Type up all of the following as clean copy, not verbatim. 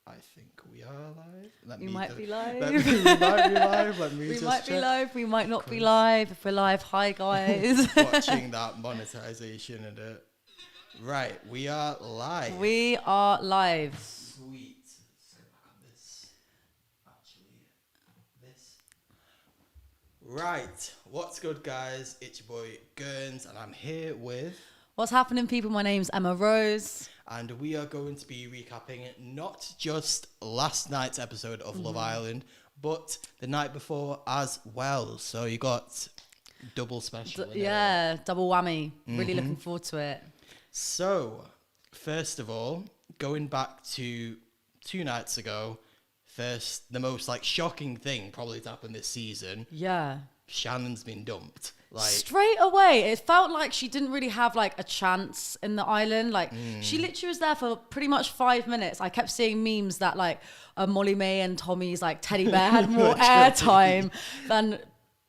I think we are live. We might be live. We might be live. Let me We just might be check. live. We might not be live. If we're live, hi guys. Watching that monetization and it. Right, we are live. We are live. Sweet. Let's go back on this. Actually, this. Right, what's good, guys? It's your boy Gurns, and I'm here with. What's happening, people? My name's Emma Rose. And we are going to be recapping not just last night's episode of Love Island, but the night before as well. So you got double special. Double whammy. Really looking forward to it. So, first of all, going back to 2 nights ago, first, the most shocking thing probably to happen this season. Yeah. Shannon's been dumped. Straight away, it felt like she didn't really have a chance in the island. She literally was there for pretty much 5 minutes. I kept seeing memes that Molly May and Tommy's teddy bear had more airtime than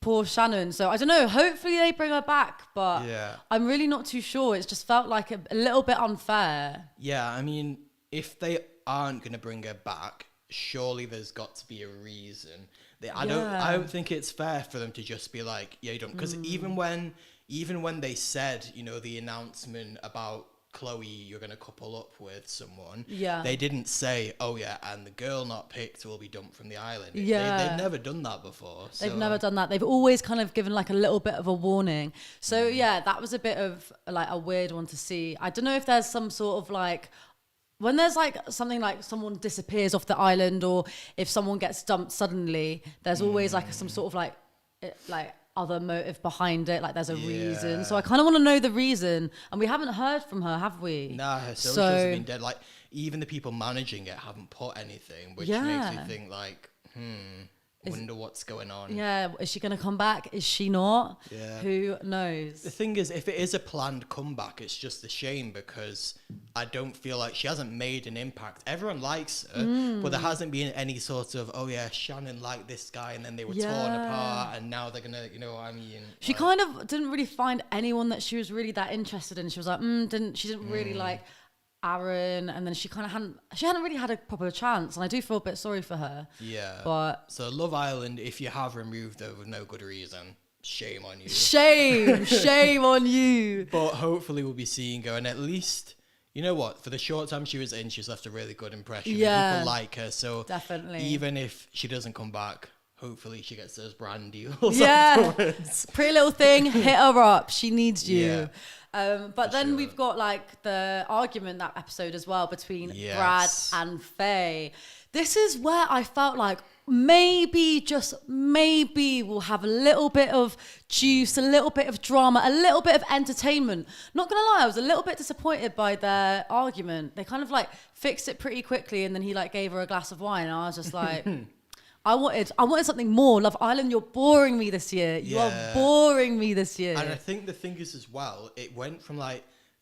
poor Shannon. So I don't know. Hopefully they bring her back, but Yeah. I'm really not too sure. It's just felt like a little bit unfair. Yeah, I mean, if they aren't going to bring her back, surely there's got to be a reason. I don't think it's fair for them to just be like, yeah, you don't. Because even when they said, the announcement about Chloe, you're going to couple up with someone, they didn't say, oh yeah, and the girl not picked will be dumped from the island. They've never done that before. So. They've never done that. They've always kind of given a little bit of a warning. So yeah, that was a bit of a weird one to see. I don't know if there's some sort of when there's something someone disappears off the island, or if someone gets dumped suddenly, there's always some sort of other motive behind it. There's a reason. So I kind of want to know the reason, and we haven't heard from her, have we? Nah, her socials have been dead. Even the people managing it haven't put anything, which makes you think wonder what's going on. Yeah, is she going to come back? Is she not? Yeah. Who knows? The thing is, if it is a planned comeback, it's just a shame because I don't feel like she hasn't made an impact. Everyone likes her, but there hasn't been any sort of, oh yeah, Shannon liked this guy and then they were torn apart and now they're going to, you know what I mean? She kind of didn't really find anyone that she was really that interested in. She was she didn't really like Aaron, and then she hadn't really had a proper chance, and I do feel a bit sorry for her. Yeah. But so Love Island, if you have removed her with no good reason, shame on you. Shame on you. But hopefully we'll be seeing her, and at least, you know what, for the short time she was in, she's left a really good impression. Yeah. People like her, so definitely. Even if she doesn't come back, hopefully she gets those brand deals. Yeah. Afterwards. Pretty little thing, hit her up. She needs you. Yeah. But then we've got the argument that episode as well between Brad and Faye. This is where I felt maybe, just maybe, we'll have a little bit of juice, a little bit of drama, a little bit of entertainment. Not gonna lie, I was a little bit disappointed by their argument. They kind of fixed it pretty quickly, and then he gave her a glass of wine, and I was just like, I wanted something more. Love Island, you're boring me this year. You are boring me this year. And I think the thing is as well, it went from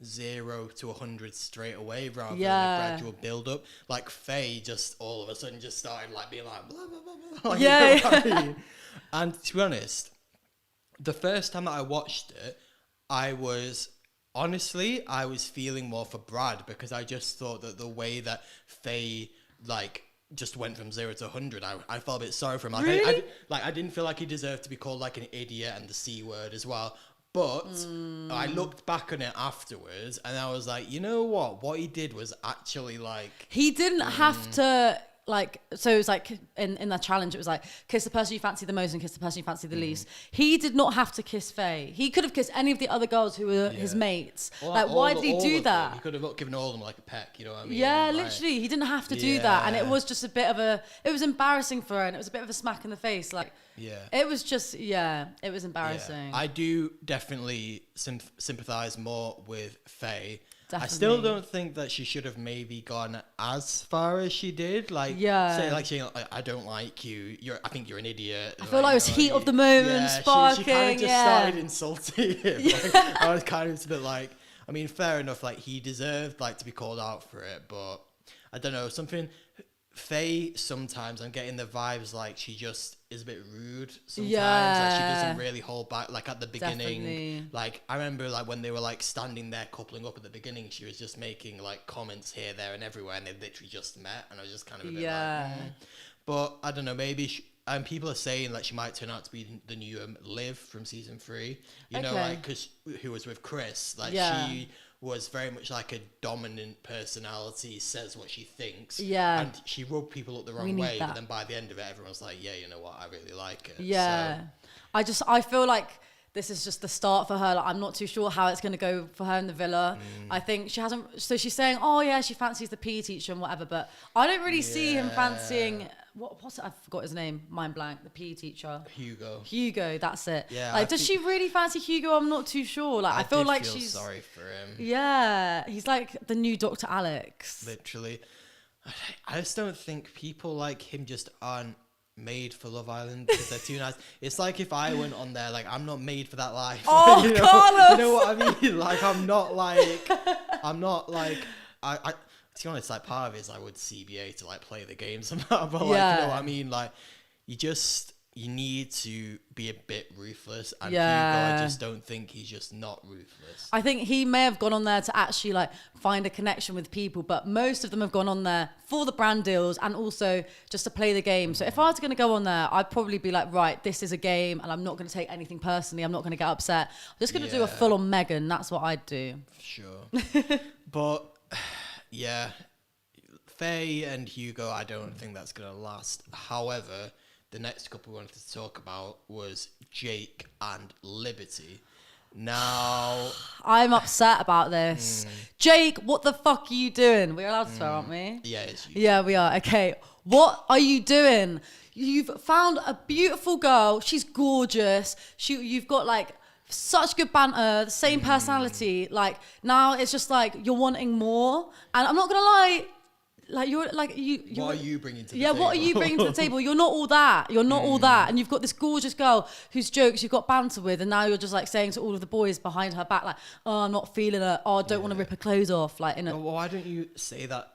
0 to 100 straight away rather than a gradual build up. Faye just all of a sudden just started being blah blah blah blah. You know what I mean? And to be honest, the first time that I watched it, I was feeling more for Brad, because I just thought that the way that Faye just went from 0 to 100, I felt a bit sorry for him. Really? I didn't feel like he deserved to be called an idiot and the C word as well. But I looked back on it afterwards and I was like, you know what he did was actually he didn't have to so it was in that challenge, it was kiss the person you fancy the most and kiss the person you fancy the least. He did not have to kiss Faye. He could have kissed any of the other girls who were his mates. Why did he do that? He could have given all of them a peck, you know what I mean? Yeah, literally, he didn't have to do that, and it was just a bit of it was embarrassing for her, and it was a bit of a smack in the face. It was just, it was embarrassing. Yeah. I do definitely sympathise more with Faye. Definitely. I still don't think that she should have maybe gone as far as she did. Saying I don't like you. I think you're an idiot. I feel it was heat of the moment, sparking. She kind of just started insulting him. I was kind of just a bit fair enough. He deserved to be called out for it, but I don't know, something. Faye, sometimes I'm getting the vibes she just is a bit rude sometimes. Like she doesn't really hold back. Like at the beginning, Definitely. like I remember like when they were like standing there coupling up at the beginning, she was just making like comments here, there, and everywhere, and they literally just met, and I was just kind of a bit like, But I don't know, maybe. People are saying like she might turn out to be the new Liv from season 3. You know, like because who was with Chris, like she was very much like a dominant personality, says what she thinks. Yeah. And she rubbed people up the wrong way, but then by the end of it, everyone's like, yeah, you know what, I really like it. Yeah. So. I feel like this is just the start for her. Like, I'm not too sure how it's going to go for her in the villa. I think she hasn't... So she's saying, oh, yeah, she fancies the PE teacher and whatever, but I don't really see him fancying... What's it? I forgot his name. Mind blank. The PE teacher. Hugo, that's it. Yeah. Like, does she really fancy Hugo? I'm not too sure. Like, I feel like she's sorry for him. Yeah, he's like the new Dr. Alex. Literally. I just don't think people like him just aren't made for Love Island because they're too nice. It's like if I went on there, like I'm not made for that life. Oh, you know? Carlos! You know what I mean? Like I'm not like I to be honest, like part of it is I would CBA to like play the game somehow, but like you know what I mean, like you need to be a bit ruthless, and Hugo, I just don't think he's just not ruthless. I think he may have gone on there to actually like find a connection with people, but most of them have gone on there for the brand deals and also just to play the game. So if I was going to go on there, I'd probably be like, right, this is a game and I'm not going to take anything personally. I'm not going to get upset. I'm just going to do a full on Megan. That's what I'd do. Sure. But yeah, Faye and Hugo, I don't think that's going to last. However, the next couple we wanted to talk about was Jake and Liberty. Now... I'm upset about this. Jake, what the fuck are you doing? We're allowed to swear, aren't we? Yeah, it's you. Yeah, we are. Okay. What are you doing? You've found a beautiful girl. She's gorgeous. You've got like... such good banter, the same personality. Like now it's just like you're wanting more. And I'm not gonna lie, like you're like you. What are you bringing to the table? Yeah, what are you bringing to the table? You're not all that. You're not all that. And you've got this gorgeous girl whose jokes you've got banter with, and now you're just like saying to all of the boys behind her back, like, oh, I'm not feeling it. Oh, I don't want to rip her clothes off. Like, in a. Well, why don't you say that?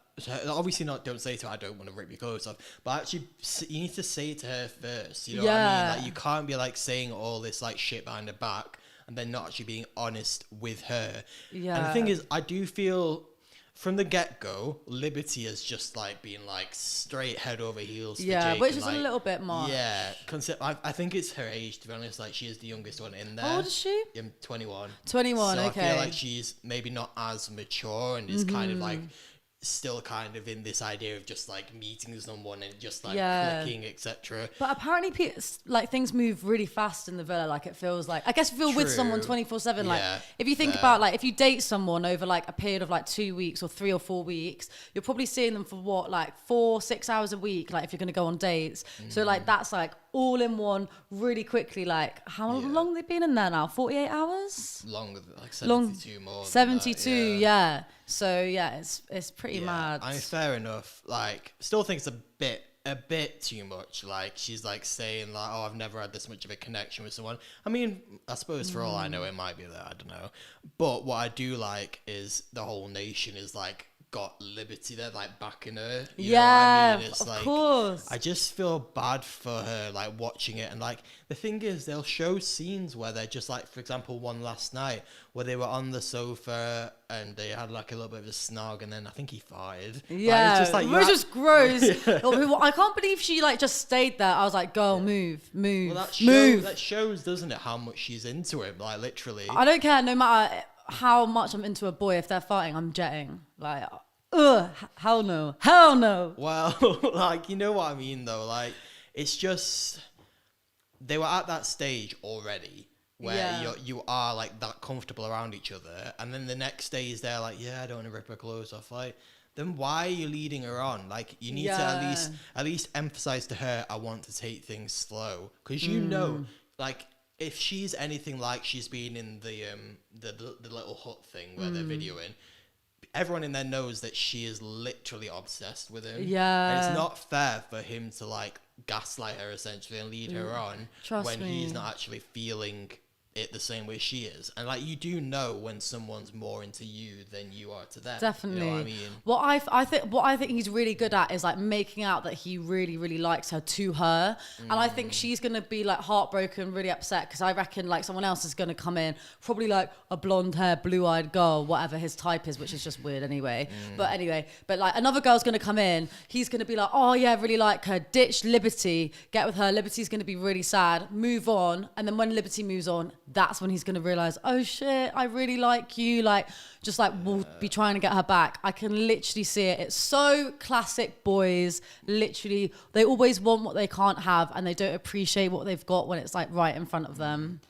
Obviously not, don't say to her, I don't want to rip your clothes off, but actually you need to say it to her first, you know what I mean? Like you can't be like saying all this like shit behind her back and then not actually being honest with her. Yeah. And the thing is, I do feel from the get-go, Liberty has just like been like straight head over heels for Jake. Which is like, a little bit much. Yeah, I think it's her age, to be honest. Like she is the youngest one in there. How old is she? 21. 21, so okay. I feel like she's maybe not as mature and is kind of like still kind of in this idea of just like meeting someone and just like clicking, etc. But apparently like things move really fast in the villa. Like it feels like, I guess if you're with someone 24/7, like if you think about like if you date someone over like a period of like 2 weeks or 3 or 4 weeks, you're probably seeing them for what, like 4-6 hours a week, like if you're going to go on dates. So like that's like all in one really quickly. Like how long have they been in there now? 48 hours? Longer, like 72 more. 72, yeah. So yeah, it's pretty mad. I mean, fair enough. Like, still think it's a bit too much. Like, she's like saying like, "Oh, I've never had this much of a connection with someone." I mean, I suppose for all I know, it might be that. I don't know. But what I do like is the whole nation is like got Liberty there, like backing her. You know what I mean? It's of course. I just feel bad for her, like watching it, and like the thing is, they'll show scenes where they're just like, for example, one last night where they were on the sofa and they had like a little bit of a snog, and then I think he farted. Yeah, like, it's just like, it was just gross. I can't believe she like just stayed there. I was like, girl, move. Well, that shows, doesn't it, how much she's into him? Like literally. I don't care. No matter how much I'm into a boy, if they're farting, I'm jetting. Like, hell no. Well, like, you know what I mean though. Like, it's just they were at that stage already where you are like that comfortable around each other, and then the next day is there like, I don't want to rip her clothes off. Like, then why are you leading her on? Like, you need to at least emphasize to her, I want to take things slow, because you know, like, if she's anything like she's been in the little hut thing where they're videoing, everyone in there knows that she is literally obsessed with him. Yeah. And it's not fair for him to like gaslight her essentially and lead her on when he's not actually feeling it the same way she is. And like, you do know when someone's more into you than you are to them. Definitely. You know what I mean? What I think he's really good at is like making out that he really, really likes her to her. And I think she's going to be like heartbroken, really upset, because I reckon like someone else is going to come in, probably like a blonde hair, blue eyed girl, whatever his type is, which is just weird anyway. But like another girl's going to come in. He's going to be like, oh yeah, really like her, ditch Liberty, get with her. Liberty's going to be really sad, move on. And then when Liberty moves on, that's when he's going to realize, oh shit, I really like you. Like, just like we'll be trying to get her back. I can literally see it. It's so classic boys. Literally, they always want what they can't have, and they don't appreciate what they've got when it's like right in front of them.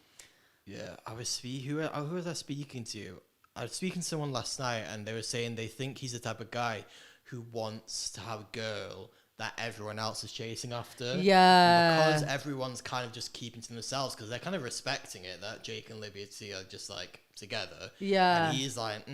Yeah, who was I speaking to? I was speaking to someone last night, and they were saying they think he's the type of guy who wants to have a girl that everyone else is chasing after. Yeah. And because everyone's kind of just keeping to themselves, because they're kind of respecting it that Jake and Liberty are just like together. Yeah. And he's like,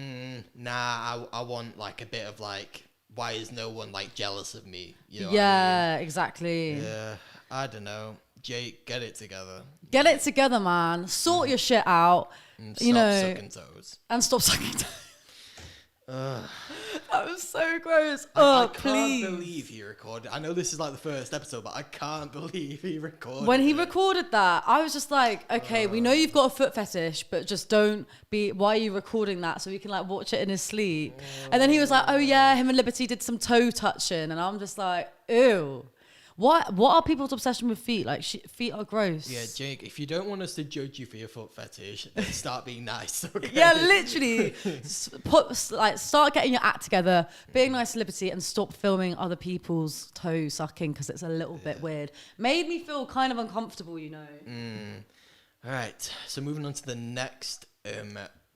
nah, I want like a bit of like, why is no one like jealous of me? You know what I mean? Exactly. Yeah, I don't know. Jake, get it together. Get it together, man. Sort your shit out. And you know, sucking toes. And stop sucking toes. That was so gross. I can't believe he recorded. I know this is like the first episode, but I can't believe he recorded. When he recorded that, I was just like, okay, we know you've got a foot fetish, but just don't be. Why are you recording that so we can like watch it in his sleep? And then he was like, oh yeah, him and Liberty did some toe touching, and I'm just like, ew. What are people's obsession with feet? Like, feet are gross. Yeah, Jake, if you don't want us to judge you for your foot fetish, then start being nice, okay? Yeah, literally. Start getting your act together, being nice to Liberty, and stop filming other people's toe sucking, because it's a little bit weird. Made me feel kind of uncomfortable, you know. All right, so moving on to the next,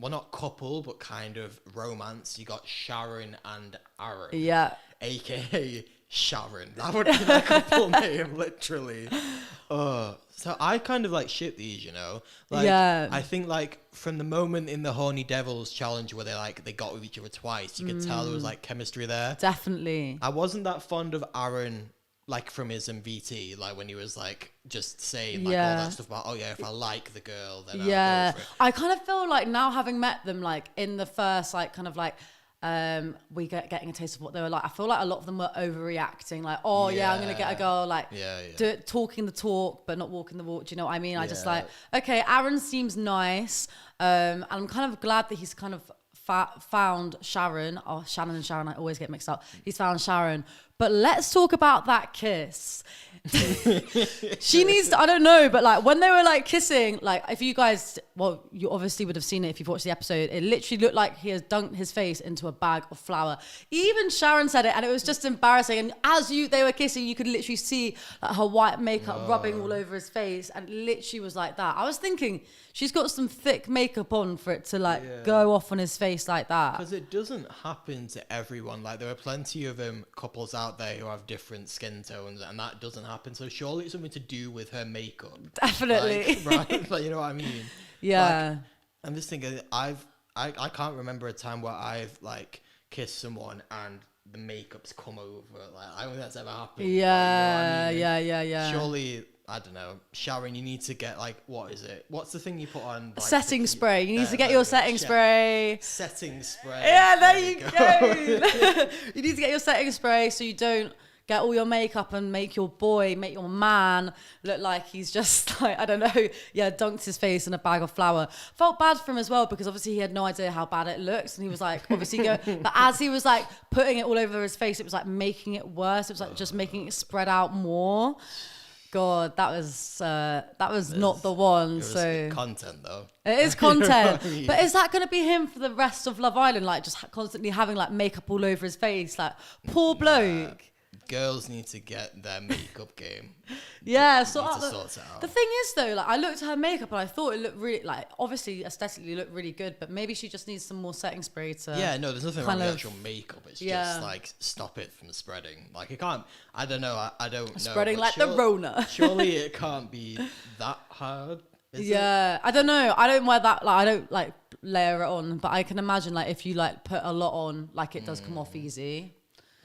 well, not couple, but kind of romance. You got Sharon and Aaron. Yeah. AKA Sharon. That would be my couple name, literally. So I kind of like ship these, you know. Like, yeah. I think like from the moment in the Horny Devils challenge where they got with each other twice, you could tell there was like chemistry there. Definitely. I wasn't that fond of Aaron, like from his MVT, like when he was like just saying like all that stuff about, oh yeah, if I like the girl, then I'll go for it. I kind of feel like now, having met them like in the first like kind of like we getting a taste of what they were like, I feel like a lot of them were overreacting, like, oh yeah, I'm gonna get a girl, like talking the talk but not walking the walk. Do you know what I mean? I just like, okay, Aaron seems nice, and I'm kind of glad that he's kind of found Sharon. Oh, Shannon and Sharon, I always get mixed up. He's found Sharon. But let's talk about that kiss. She needs to, I don't know, but like when they were like kissing, like if you guys, well, you obviously would have seen it if you've watched the episode. It literally looked like he has dunked his face into a bag of flour. Even Sharon said it, and it was just embarrassing. And as they were kissing, you could literally see like her white makeup rubbing all over his face, and literally was like that. I was thinking, she's got some thick makeup on for it to like go off on his face like that. Because it doesn't happen to everyone. Like there are plenty of couples out there who have different skin tones, and that doesn't happen. So surely it's something to do with her makeup. Definitely. Like, right? Like, you know what I mean? Yeah. Like, I'm just thinking, I can't remember a time where I've like kissed someone and the makeup's come over. Like I don't think that's ever happened. Yeah, like, you know what I mean? yeah. Surely, I don't know, Sharon, you need to get like, what is it? What's the thing you put on? Like, setting spray. You need to get your setting spray. Setting spray. Yeah, there you go. You need to get your setting spray so you don't get all your makeup and make your man look like he's just like, I don't know, dunked his face in a bag of flour. Felt bad for him as well, because obviously he had no idea how bad it looks, and he was like, obviously but as he was like putting it all over his face, it was like making it worse. It was like just making it spread out more. God, that was not the one. So content though. It is content. I mean? But is that going to be him for the rest of Love Island? Like just constantly having like makeup all over his face, like poor bloke. Girls need to get their makeup game. Sort it out. The thing is though, like I looked at her makeup and I thought it looked really, like obviously aesthetically looked really good, but maybe she just needs some more setting spray to. Yeah, no, there's nothing wrong with actual makeup. It's just like stop it from spreading. Like it can't. I don't know. I don't know. Spreading like the Rona. Surely it can't be that hard. Is it? I don't know. I don't wear that. Like I don't like layer it on, but I can imagine like if you like put a lot on, like it does come off easy.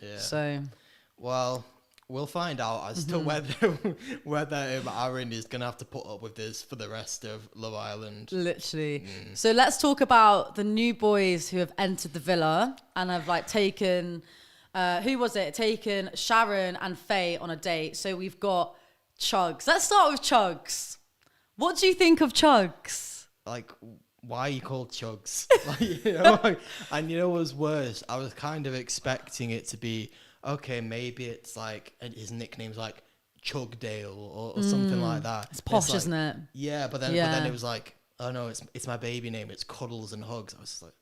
Yeah. So. Well, we'll find out as to whether Aaron is gonna have to put up with this for the rest of Love Island. Literally. So let's talk about the new boys who have entered the villa and have like taken taken Sharon and Faye on a date. So we've got Chuggs. Let's start with Chuggs. What do you think of Chuggs? Like, why are you called Chuggs? Like, you know, like, and you know what was worse? I was kind of expecting it to be, okay, maybe it's like, his nickname's like Chugdale or something like that. It's posh, like, isn't it? Yeah, but then it was like, oh no, it's my baby name. It's Cuddles and Hugs. I was just like,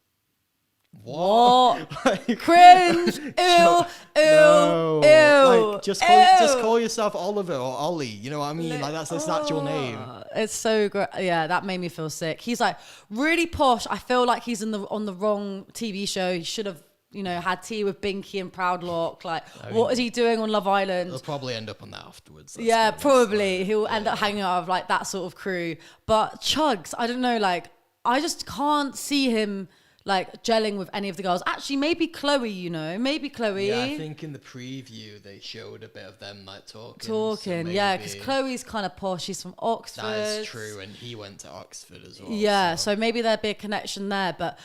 what? Like, cringe. Ew. No. Ew. Like, just call yourself Oliver or Ollie. You know what I mean? Like, that's his actual name. It's so great. Yeah, that made me feel sick. He's like really posh. I feel like he's on the wrong TV show. He should have, had tea with Binky and Proudlock. Like, what is he doing on Love Island? He'll probably end up on that afterwards. Yeah, probably. He'll end up hanging out with like that sort of crew. But Chuggs, I don't know. Like, I just can't see him like gelling with any of the girls. Actually, maybe Chloe, maybe Chloe. Yeah, I think in the preview they showed a bit of them like talking. So yeah, because Chloe's kind of posh. She's from Oxford. That is true, and he went to Oxford as well. Yeah, so maybe there'd be a connection there. But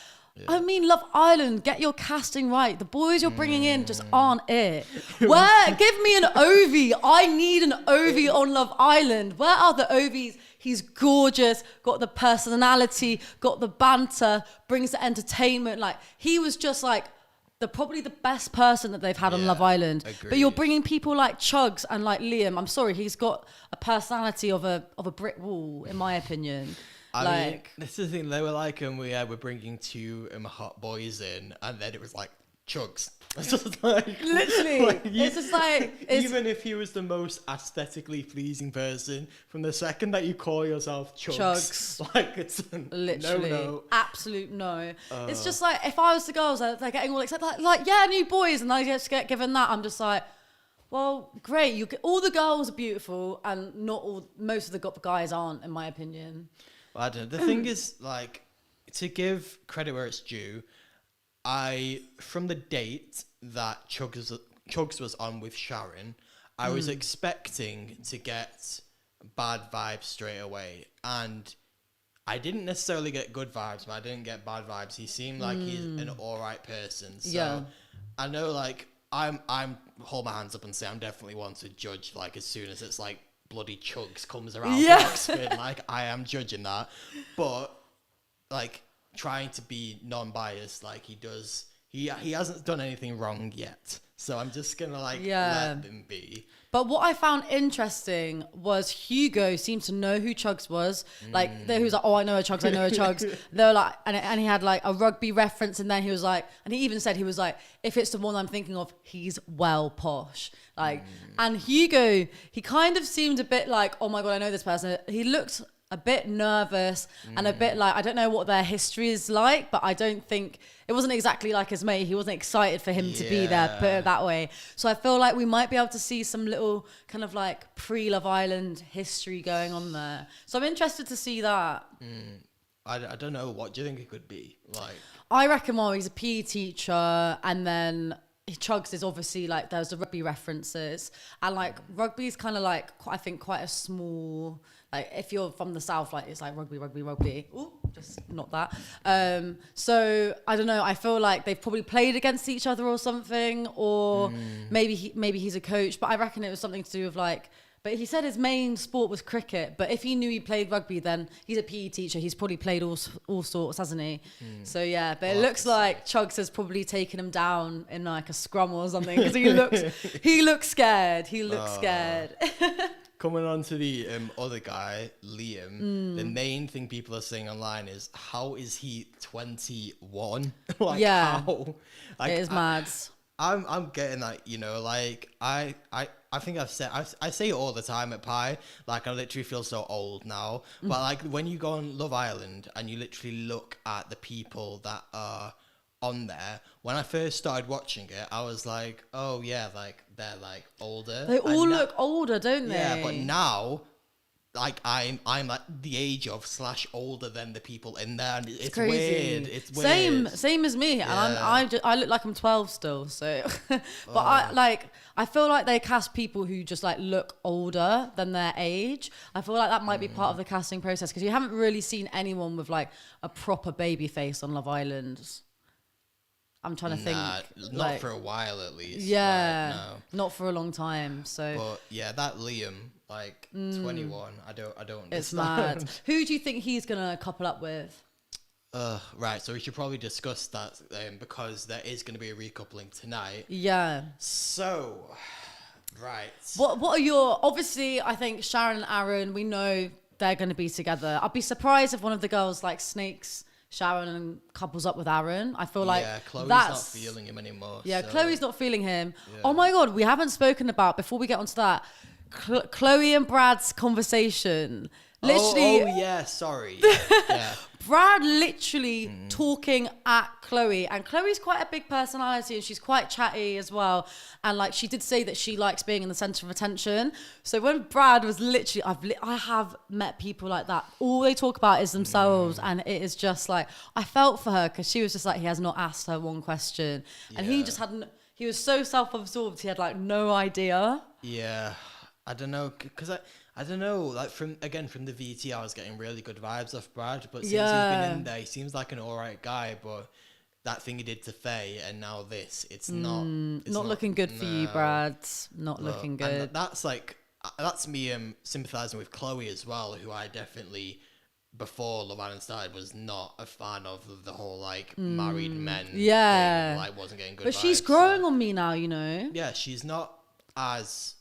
I mean, Love Island, get your casting right. The boys you're bringing in just aren't it. Give me an Ovi. I need an Ovi on Love Island. Where are the Ovies? He's gorgeous, got the personality, got the banter, brings the entertainment. Like, he was just like probably the best person that they've had on Love Island. Agreed. But you're bringing people like Chuggs and like Liam. I'm sorry, he's got a personality of a brick wall, in my opinion. I mean, this is the thing. They were like, we're bringing two hot boys in, and then it was like Chuggs. It's just like literally, it's just like even if he was the most aesthetically pleasing person, from the second that you call yourself Chuggs. Like, it's literally no. Absolute no. It's just like, if I was the girls, they're getting all excited, like new boys, and I just get given that. I'm just like, well, great. All the girls are beautiful, and most of the guys aren't, in my opinion. Well, I don't know. The thing is, like, to give credit where it's due, from the date that Chuggs was on with Sharon, I was expecting to get bad vibes straight away, and I didn't necessarily get good vibes, but I didn't get bad vibes. He seemed like he's an alright person. So I know, like, I'm hold my hands up and say I'm definitely one to judge, like, as soon as it's like bloody Chuggs comes around Oxford, like, I am judging that. But like, trying to be non-biased, like he does, he hasn't done anything wrong yet, so I'm just gonna let him be. But what I found interesting was Hugo seemed to know who Chuggs was. Like, he was like, oh, I know a Chuggs. They were like, and he had like a rugby reference, and then he was like, and he even said, he was like, if it's the one I'm thinking of, he's well posh. Like, and Hugo, he kind of seemed a bit like, oh my God, I know this person. He looked a bit nervous and a bit like, I don't know what their history is like, but I don't think, it wasn't exactly like his mate. He wasn't excited for him to be there, put it that way. So I feel like we might be able to see some little kind of like pre-Love Island history going on there. So I'm interested to see that. I don't know. What do you think it could be? Like, I reckon, well, he's a PE teacher, and then Chuggs is obviously like, there's the rugby references, and like rugby is kind of like, I think, quite a small, like, if you're from the South, like, it's like rugby. Ooh, just not that. So I don't know. I feel like they've probably played against each other or something, or maybe he's a coach. But I reckon it was something to do with like. But he said his main sport was cricket. But if he knew he played rugby, then he's a PE teacher. He's probably played all sorts, hasn't he? So yeah. But it looks like Chuggs has probably taken him down in like a scrum or something, because he looks scared. He looks scared. Coming on to the other guy, Liam, the main thing people are saying online is, how is he 21? Like, how? Like, it is mad. I'm getting that, like, I think I say it all the time at Pi, like, I literally feel so old now. But like, when you go on Love Island and you literally look at the people that are on there, when I first started watching it, I was like, oh yeah, like, they're like older. They all look older, don't they? Yeah, but now, like I'm like the age of / older than the people in there, and it's crazy. weird. It's weird. Same as me, and I look like I'm 12 still. So, but I feel like they cast people who just like look older than their age. I feel like that might be part of the casting process, because you haven't really seen anyone with like a proper baby face on Love Island. I'm trying to think. Not for a while at least. Yeah, like, no. Not for a long time. So, but yeah, that Liam, like 21, I don't understand. It's mad. Who do you think he's gonna couple up with? Right, so we should probably discuss that because there is going to be a recoupling tonight. Yeah. So, right. What are your... Obviously, I think Sharon and Aaron, we know they're going to be together. I'd be surprised if one of the girls like snakes Sharon and couples up with Aaron. I feel like Chloe's not feeling him anymore. Yeah, so. Chloe's not feeling him. Yeah. Oh my God, we haven't spoken about, before we get onto that, Chloe and Brad's conversation. Literally. Oh yeah, sorry. Yeah. Brad literally talking at Chloe, and Chloe's quite a big personality and she's quite chatty as well. And like she did say that she likes being in the center of attention. So when Brad was literally, I have met people like that. All they talk about is themselves, and it is just like, I felt for her because she was just like, he has not asked her one question, and he just hadn't. He was so self-absorbed. He had like no idea. Yeah, I don't know, because I don't know, like from the VT, I was getting really good vibes off Brad, but since he's been in there, he seems like an alright guy, but that thing he did to Faye and now this, it's not looking good for you, Brad. Not looking good. And that's me sympathising with Chloe as well, who I definitely, before Love Island started, was not a fan of the whole like married men thing, like wasn't getting good but vibes, she's growing on me now, you know. Yeah, she's not as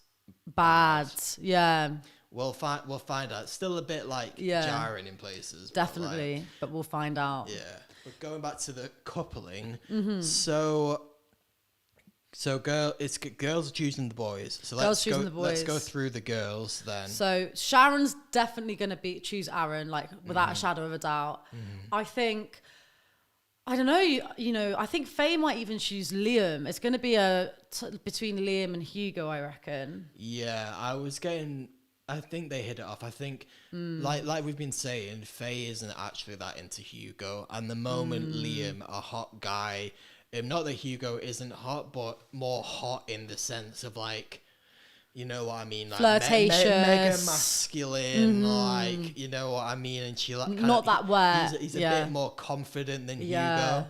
bad. Yeah. We'll find out. Still a bit like jarring in places. Definitely, but we'll find out. Yeah. But going back to the coupling, so girls are choosing the boys. So let's go through the girls then. So Sharon's definitely gonna choose Aaron, like without a shadow of a doubt. I think. I don't know, you know, I think Faye might even choose Liam. It's going to be between Liam and Hugo, I reckon. Yeah, I think they hit it off. I think, like we've been saying, Faye isn't actually that into Hugo. And the moment Liam, a hot guy, not that Hugo isn't hot, but more hot in the sense of like, you know what I mean? Like flirtatious. Mega masculine, like, you know what I mean? And she like... Not that wet. He's a bit more confident than Hugo.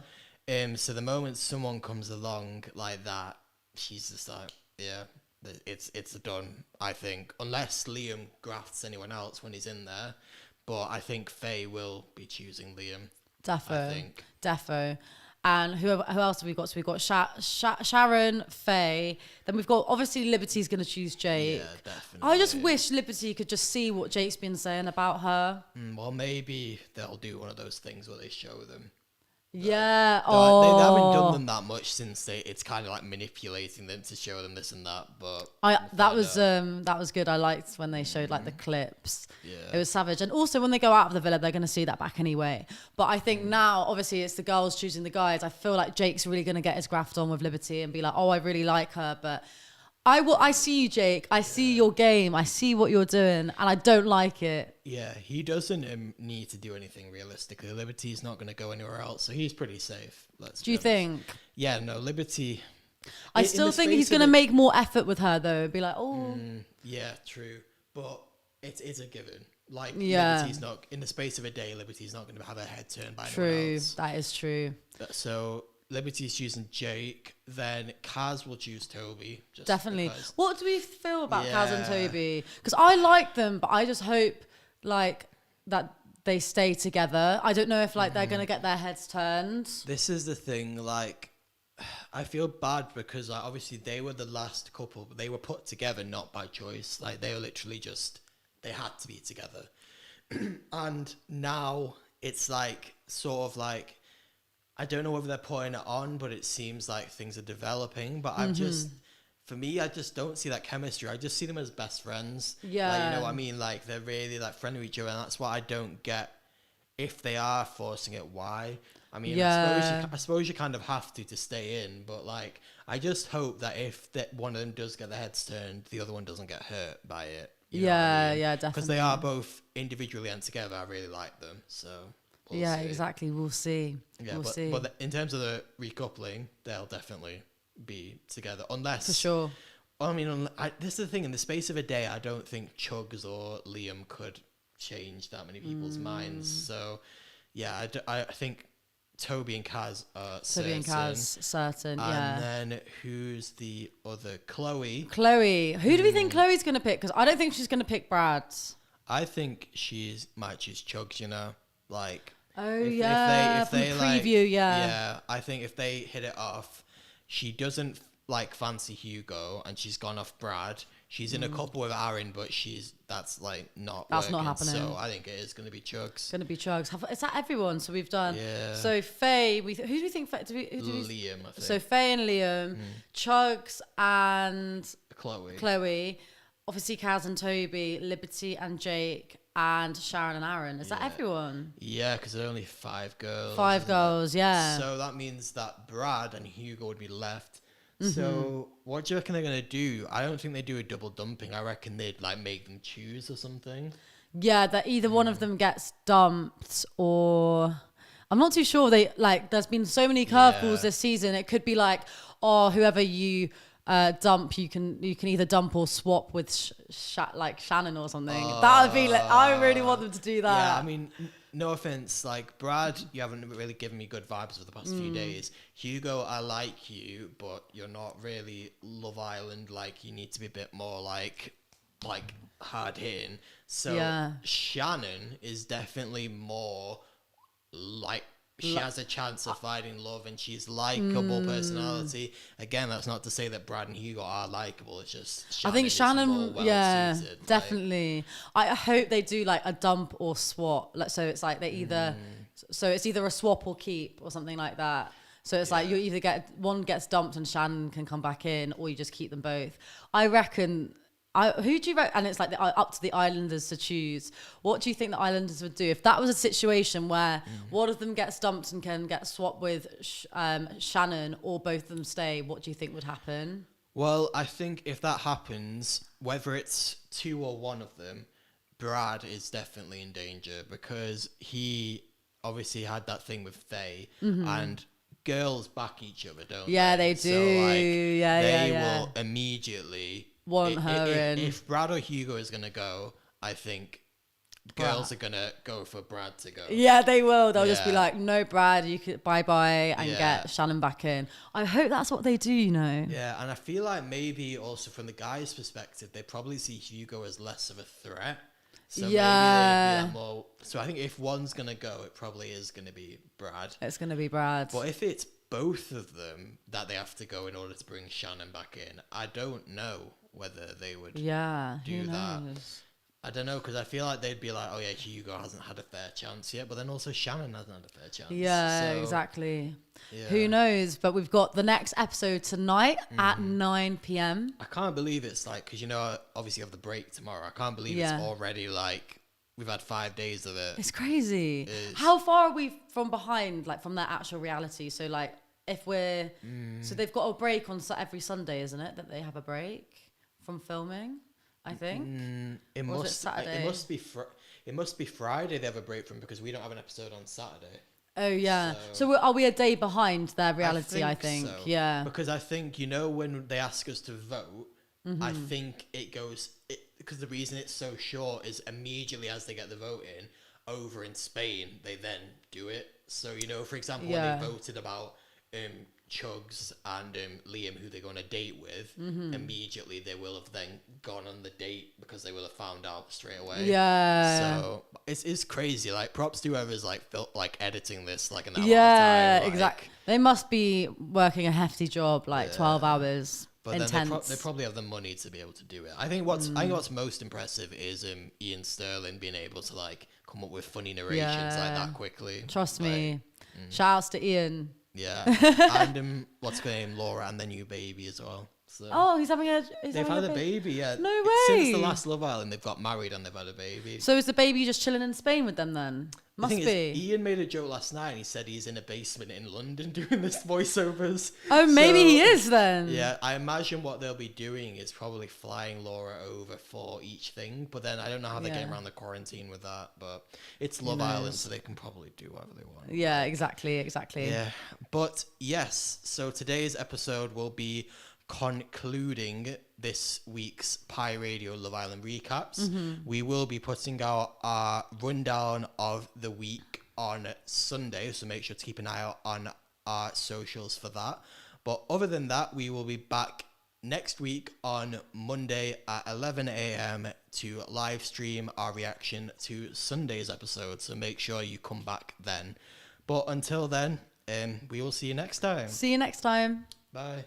So the moment someone comes along like that, she's just like, yeah, it's done, I think. Unless Liam grafts anyone else when he's in there. But I think Faye will be choosing Liam. Defo. And who else have we got? So we've got Sharon, Faye. Then we've got, obviously, Liberty's going to choose Jake. Yeah, definitely. I just wish Liberty could just see what Jake's been saying about her. Well, maybe they'll do one of those things where they show them. Yeah. They haven't done them that much since it's kind of like manipulating them to show them this and that. But that was good. I liked when they showed like the clips. Yeah, it was savage. And also when they go out of the villa, they're going to see that back anyway. But I think now, obviously, it's the girls choosing the guys. I feel like Jake's really going to get his graft on with Liberty and be like, oh, I really like her, but I see you, Jake. I see your game. I see what you're doing, and I don't like it. Yeah, he doesn't need to do anything realistically. Liberty's not going to go anywhere else, so he's pretty safe. Do you think? Yeah, no, Liberty. I still think he's going to make more effort with her, though. Be like, oh. Yeah, true, but it's a given. Like, Liberty's not, in the space of a day, Liberty's not going to have her head turned by anyone else. True, that is true. So Liberty's choosing Jake, then Kaz will choose Toby. Definitely. What do we feel about Kaz and Toby? Because I like them, but I just hope like that they stay together. I don't know if like they're gonna get their heads turned. This is the thing. Like, I feel bad because like, obviously they were the last couple, but they were put together not by choice. Like they were literally they had to be together, and now it's like sort of like. I don't know whether they're putting it on, but it seems like things are developing. But for me, I just don't see that chemistry. I just see them as best friends. Yeah. Like, you know what I mean? Like, they're really, like, friendly with each other. And that's what I don't get. If they are forcing it, why? I mean, I suppose you kind of have to stay in. But, like, I just hope that if one of them does get their heads turned, the other one doesn't get hurt by it. Yeah, definitely. Because they are both individually and together. I really like them. So we'll see. Exactly. We'll see. Yeah, but in terms of the recoupling, they'll definitely be together. Unless... For sure. I mean, this is the thing. In the space of a day, I don't think Chuggs or Liam could change that many people's minds. So, yeah, I think Toby and Kaz are certain. Toby and Kaz, certain, And then who's the other? Chloe. Who do we think Chloe's going to pick? Because I don't think she's going to pick Brad. I think she might choose Chuggs, you know? Like... Oh, if they preview, Yeah, I think if they hit it off, she doesn't... like fancy Hugo, and she's gone off Brad. She's in a couple with Aaron, but that's like not that's working. Not happening. So I think it is going to be Chuggs. Going to be Chuggs. Is that everyone? So we've done. Yeah. So Faye, who do we think? Liam, I think. So Faye and Liam, Chuggs and Chloe. Obviously Kaz and Toby, Liberty and Jake, and Sharon and Aaron. Is that everyone? Yeah, because there are only 5 girls. 5 girls, yeah. So that means that Brad and Hugo would be left. So what do you reckon they're going to do? I don't think they do a double dumping. I reckon they'd like make them choose or something. Yeah, that either one of them gets dumped, or I'm not too sure. There's been so many curveballs this season. It could be like, whoever you dump, you can either dump or swap with Shannon or something. That would be I really want them to do that. Yeah, I mean, no offense, like Brad, you haven't really given me good vibes for the past few days. Hugo, I like you, but you're not really Love Island. Like, you need to be a bit more like hard hitting. So Shannon is definitely more like, she has a chance of finding love, and she's likable personality. Again, that's not to say that Brad and Hugo are likable. It's just Shannon, I think Shannon, definitely. I hope they do like a dump or swap. So it's like they so it's either a swap or keep or something like that. So it's like you either one gets dumped and Shannon can come back in, or you just keep them both. I reckon. Who do you reckon? And it's like up to the Islanders to choose. What do you think the Islanders would do if that was a situation where one of them gets dumped and can get swapped with Shannon, or both of them stay? What do you think would happen? Well, I think if that happens, whether it's 2 or 1 of them, Brad is definitely in danger, because he obviously had that thing with Faye, and girls back each other, don't they? Yeah, they do. So, they will immediately... want her in. If Brad or Hugo is going to go, I think girls are going to go for Brad to go. Yeah, they will. They'll just be like, no, Brad, you could bye-bye, and get Shannon back in. I hope that's what they do, you know. Yeah, and I feel like maybe also from the guys' perspective, they probably see Hugo as less of a threat. So maybe they'd be that more... So I think if one's going to go, it probably is going to be Brad. It's going to be Brad. But if it's both of them that they have to go in order to bring Shannon back in, I don't know whether they would do that. I don't know, because I feel like they'd be like, oh yeah, Hugo hasn't had a fair chance yet, but then also Shannon hasn't had a fair chance. Yeah, exactly. Yeah. Who knows? But we've got the next episode tonight at 9 p.m. I can't believe it's like, because obviously you have the break tomorrow. I can't believe it's already like, we've had 5 days of it. It's crazy. How far are we from behind, like from their actual reality? So like, if we're, so they've got a break on every Sunday, isn't it? That they have a break from filming, I think. It must be Friday they have a break from, because we don't have an episode on Saturday. Oh yeah. So are we a day behind their reality? I think. So. Yeah. Because I think when they ask us to vote, I think it goes because the reason it's so short is immediately as they get the vote in over in Spain, they then do it. So for example, when they voted about Chuggs and Liam, who they go on a date with, immediately they will have then gone on the date, because they will have found out straight away. Yeah. So it's crazy. Like, props to whoever's editing this an hour at a time. Exactly. They must be working a hefty job, 12 hours. But then they probably have the money to be able to do it. I think what's most impressive is Ian Sterling being able to come up with funny narrations like that quickly. Trust me. Shout outs to Ian. Yeah. And what's her name? Laura, and the new baby as well. So. Oh, They've had a baby, yeah. No way. Since the last Love Island, they've got married and they've had a baby. So is the baby just chilling in Spain with them then? Must the thing be. Is, Ian made a joke last night and he said he's in a basement in London doing this voiceovers. Oh, maybe he is then. Yeah, I imagine what they'll be doing is probably flying Laura over for each thing. But then I don't know how they're getting around the quarantine with that. But it's Love Island, so they can probably do whatever they want. Yeah, exactly. Yeah, but yes, so today's episode will be concluding this week's Pi Radio Love Island recaps. We will be putting out our rundown of the week on Sunday, so make sure to keep an eye out on our socials for that. But other than that, we will be back next week on Monday at 11 a.m. to live stream our reaction to Sunday's episode, so make sure you come back then. But until then, we will see you next time. See you next time. Bye.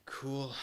Cool.